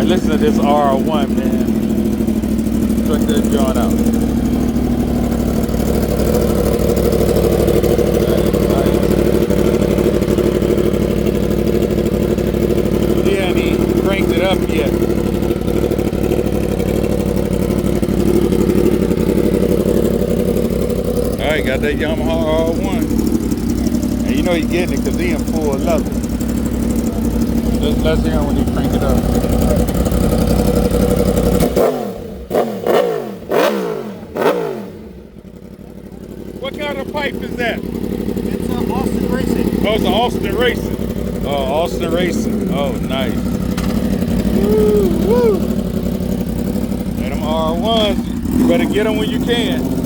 Alright, listen to this R1, man. Check that joint out. He ain't even cranked it up yet. Alright, got that Yamaha R1. And you know he's getting it because he in full leather. Let's hear him when he crank it up. What kind of pipe is that? It's Austin Racing. Oh, it's an Austin Racing. Oh, Austin Racing. Oh, nice. Woo, woo. And them R1s, you better get them when you can.